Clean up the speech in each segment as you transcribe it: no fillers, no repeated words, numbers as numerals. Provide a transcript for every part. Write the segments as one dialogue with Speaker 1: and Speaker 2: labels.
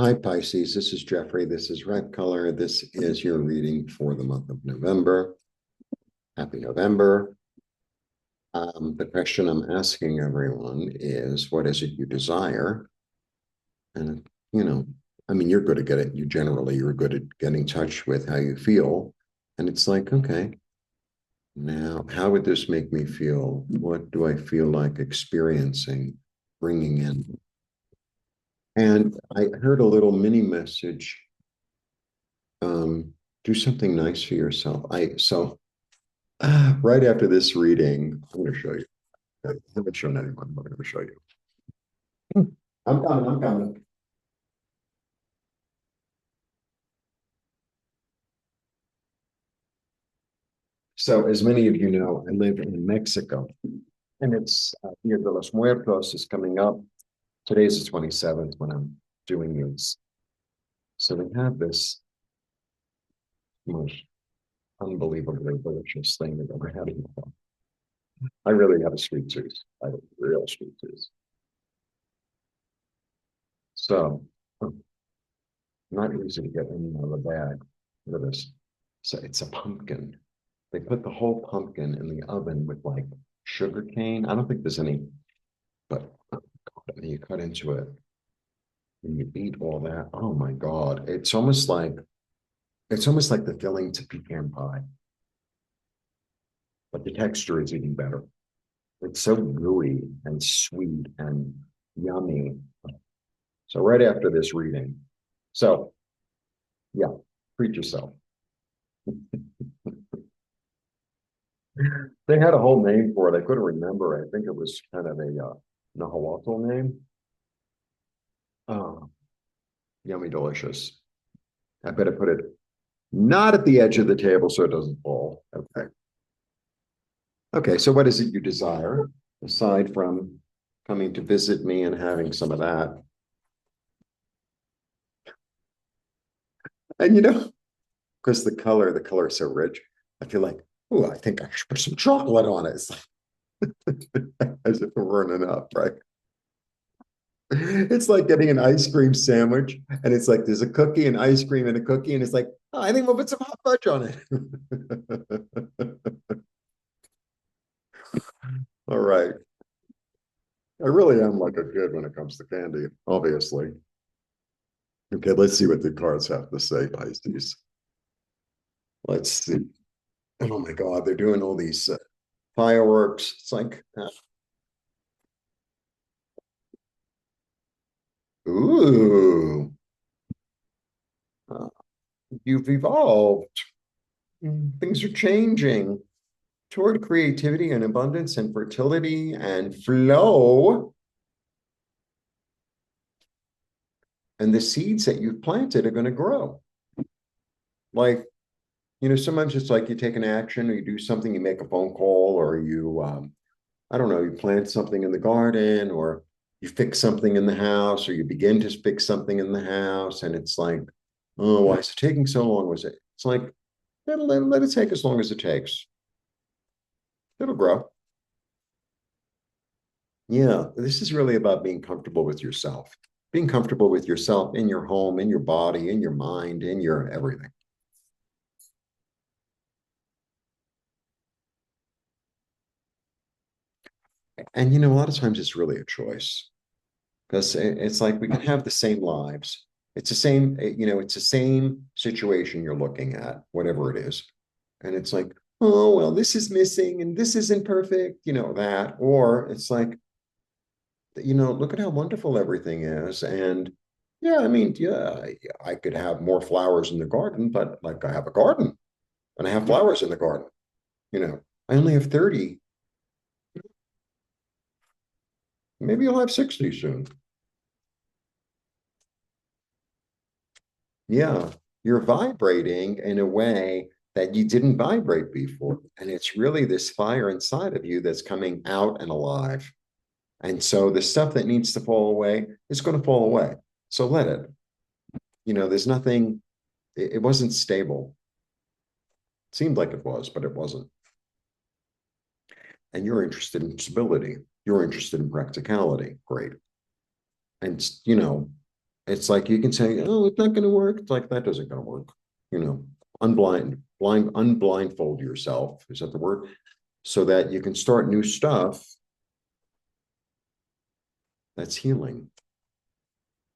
Speaker 1: Hi, Pisces. This is Jeffrey. This is Red Color. This is your reading for the month of November. Happy November. The question I'm asking everyone is, what is it you desire? And, I mean, you're good at getting, you're good at getting in touch with how you feel. And it's like, okay, now, how would this make me feel? What do I feel like experiencing, bringing in? And I heard a little mini message. Do something nice for yourself. Right after this reading, I'm going to show you. I haven't shown anyone, but I'm going to show you. I'm coming. I'm coming. So, as many of you know, I live in Mexico, and it's Dia de los Muertos is coming up. Today's the 27th when I'm doing this. So they have this most unbelievably delicious thing I've ever had in my life. I really have a sweet tooth. I have a real sweet tooth. So, not easy to get in out of the bag. Look at this. So it's a pumpkin. They put the whole pumpkin in the oven with like sugar cane. I don't think there's any, but you cut into it and you eat all that. Oh my God. It's almost like the filling to pecan pie, but the texture is even better. It's so gooey and sweet and yummy. So right after this reading. So yeah, treat yourself. They had a whole name for it. I couldn't remember. I think it was kind of a Nahuatl name. Oh, yummy, delicious. I better put it not at the edge of the table so it doesn't fall. Okay. Okay, so what is it you desire aside from coming to visit me and having some of that? And because the color is so rich, I feel like, oh, I think I should put some chocolate on it. It's like, as if it weren't enough, right? It's like getting an ice cream sandwich, and it's like there's a cookie, and ice cream, and a cookie, and it's like, oh, I think we'll put some hot fudge on it. All right. I really am like a kid when it comes to candy, obviously. Okay, let's see what the cards have to say, Pisces. Let's see. Oh my God, they're doing all these fireworks. It's like, ooh, uh, you've evolved. Things are changing toward creativity and abundance and fertility and flow. And the seeds that you've planted are going to grow. Like, sometimes it's like you take an action or you do something, you make a phone call, or I don't know, you plant something in the garden, or you fix something in the house, or you begin to fix something in the house. And it's like, oh, why is it taking so long? It's like, let it take as long as it takes. It'll grow. Yeah, this is really about being comfortable with yourself, being comfortable with yourself in your home, in your body, in your mind, in your everything. And a lot of times it's really a choice, because it's like we can have the same lives. It's the same, it's the same situation you're looking at, whatever it is. And it's like, oh, well, this is missing and this isn't perfect, that. Or it's like, look at how wonderful everything is. And yeah, I mean, yeah, I could have more flowers in the garden, but like I have a garden and I have flowers in the garden. I only have 30. Maybe you'll have 60 soon. Yeah, you're vibrating in a way that you didn't vibrate before. And it's really this fire inside of you that's coming out and alive. And so the stuff that needs to fall away is going to fall away. So let it. There's nothing, it wasn't stable. It seemed like it was, but it wasn't. And you're interested in stability. You're interested in practicality. Great. And, It's like you can say, oh, it's not going to work. It's like, that doesn't going to work. You know, unblindfold yourself. Is that the word? So that you can start new stuff that's healing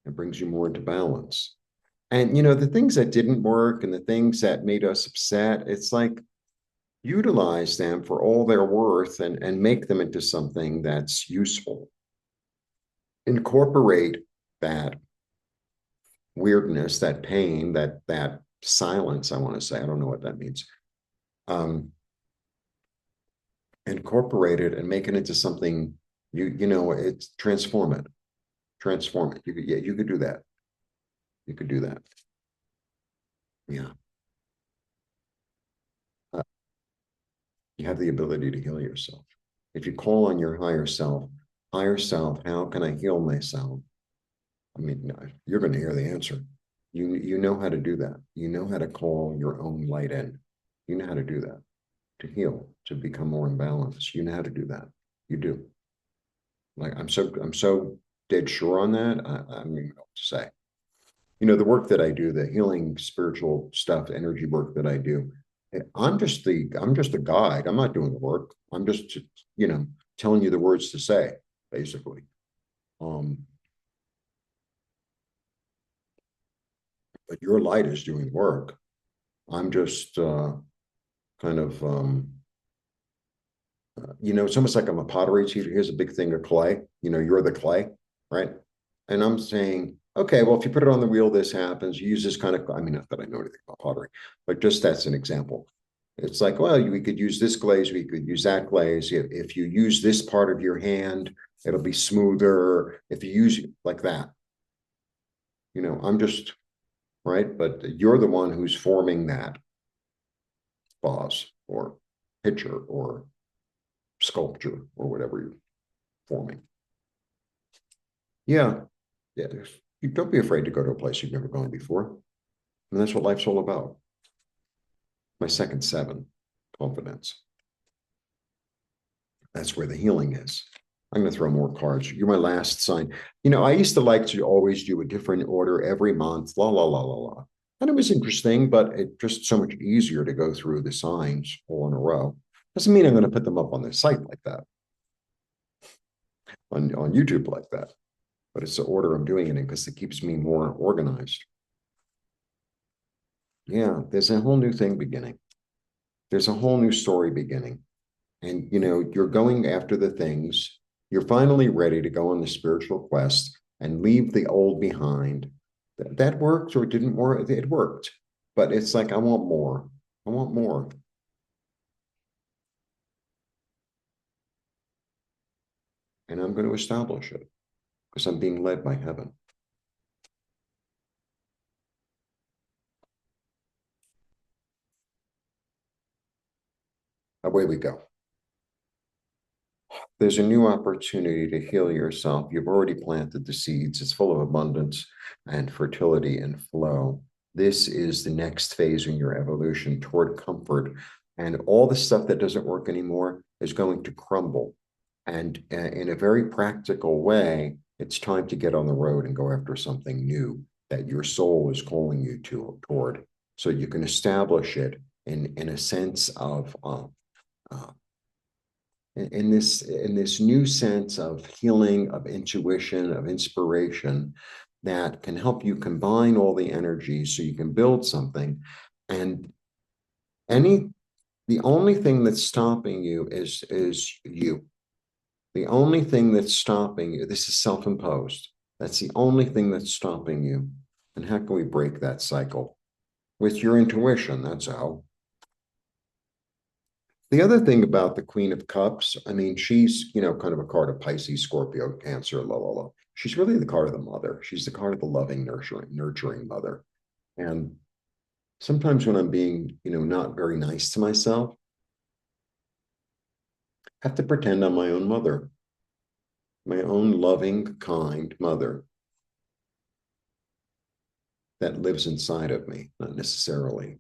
Speaker 1: and brings you more into balance. And, the things that didn't work and the things that made us upset, it's like utilize them for all they're worth and make them into something that's useful. Incorporate that weirdness, that pain, that silence, I want to say. I don't know what that means. Incorporate it and make it into something it's transform it. Transform it. You could do that. You could do that. Yeah. You have the ability to heal yourself. If you call on your higher self, how can I heal myself? I mean, you're going to hear the answer. You know how to do that. You know how to call your own light in. You know how to do that, to heal, to become more in balance. You know how to do that. You do. Like I'm so dead sure on that. I don't even know what to say. The work that I do, the healing spiritual stuff, energy work that I do, I'm just a guide. I'm not doing the work. I'm just, telling you the words to say, basically. But your light is doing work. I'm just kind of, it's almost like I'm a pottery teacher. Here's a big thing of clay. You're the clay, right? And I'm saying, okay, well, if you put it on the wheel, this happens. You use this kind of, I mean, not that I know anything about pottery, but just that's an example. It's like, well, we could use this glaze, we could use that glaze. If you use this part of your hand, it'll be smoother. If you use it like that, I'm just, right? But you're the one who's forming that vase or pitcher or sculpture or whatever you're forming. Yeah. Yeah. Don't be afraid to go to a place you've never gone before. And that's what life's all about. My second seven, confidence. That's where the healing is. I'm going to throw more cards. You're my last sign. I used to like to always do a different order every month, la, la, la, la, la. And it was interesting, but it's just so much easier to go through the signs all in a row. Doesn't mean I'm going to put them up on the site like that, on YouTube like that. But it's the order I'm doing it in because it keeps me more organized. Yeah, there's a whole new thing beginning. There's a whole new story beginning. And, you're going after the things. You're finally ready to go on the spiritual quest and leave the old behind. That worked or didn't work. It worked. But it's like, I want more. I want more. And I'm going to establish it because I'm being led by heaven. Away we go. There's a new opportunity to heal yourself. You've already planted the seeds. It's full of abundance and fertility and flow. This is the next phase in your evolution toward comfort. And all the stuff that doesn't work anymore is going to crumble. And in a very practical way, it's time to get on the road and go after something new that your soul is calling you toward. So you can establish it in a sense of in this new sense of healing, of intuition, of inspiration that can help you combine all the energies so you can build something. And the only thing that's stopping you is you. The only thing that's stopping you, this is self-imposed. That's the only thing that's stopping you. And how can we break that cycle? With your intuition, that's how. The other thing about the Queen of Cups, I mean, she's, kind of a card of Pisces, Scorpio, Cancer, la, la, la. She's really the card of the mother. She's the card of the loving, nurturing mother. And sometimes when I'm being, not very nice to myself, I have to pretend I'm my own mother, my own loving, kind mother that lives inside of me, not necessarily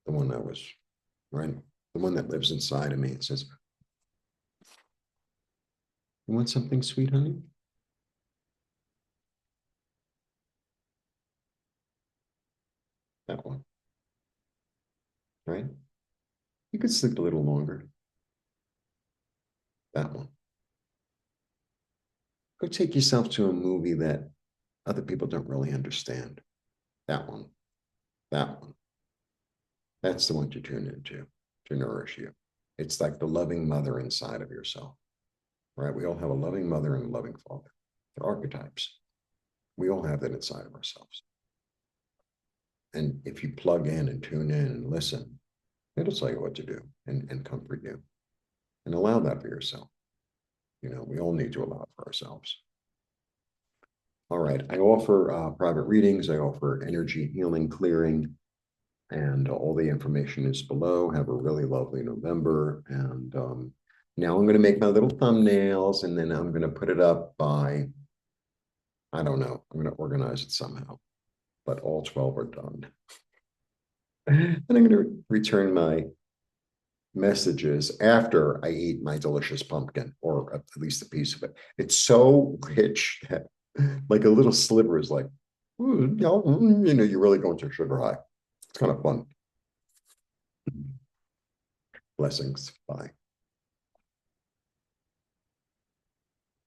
Speaker 1: the one that was, right? The one that lives inside of me and says, you want something sweet, honey? That one. Right? You could sleep a little longer. That one. Go take yourself to a movie that other people don't really understand. That one. That one. That's the one to tune into to nourish you. It's like the loving mother inside of yourself, right? We all have a loving mother and a loving father. They're archetypes. We all have that inside of ourselves. And if you plug in and tune in and listen, it'll tell you what to do and comfort you and allow that for yourself. You know, we all need to allow it for ourselves. All right. I offer private readings. I offer energy healing, clearing, and all the information is below. Have a really lovely November. And now I'm going to make my little thumbnails and then I'm going to put it up by, I don't know, I'm going to organize it somehow, but all 12 are done. And I'm going to return my messages after I eat my delicious pumpkin, or at least a piece of it. It's so rich that like a little sliver is like, you know, you're really going to sugar high. It's kind of fun. Blessings. Bye.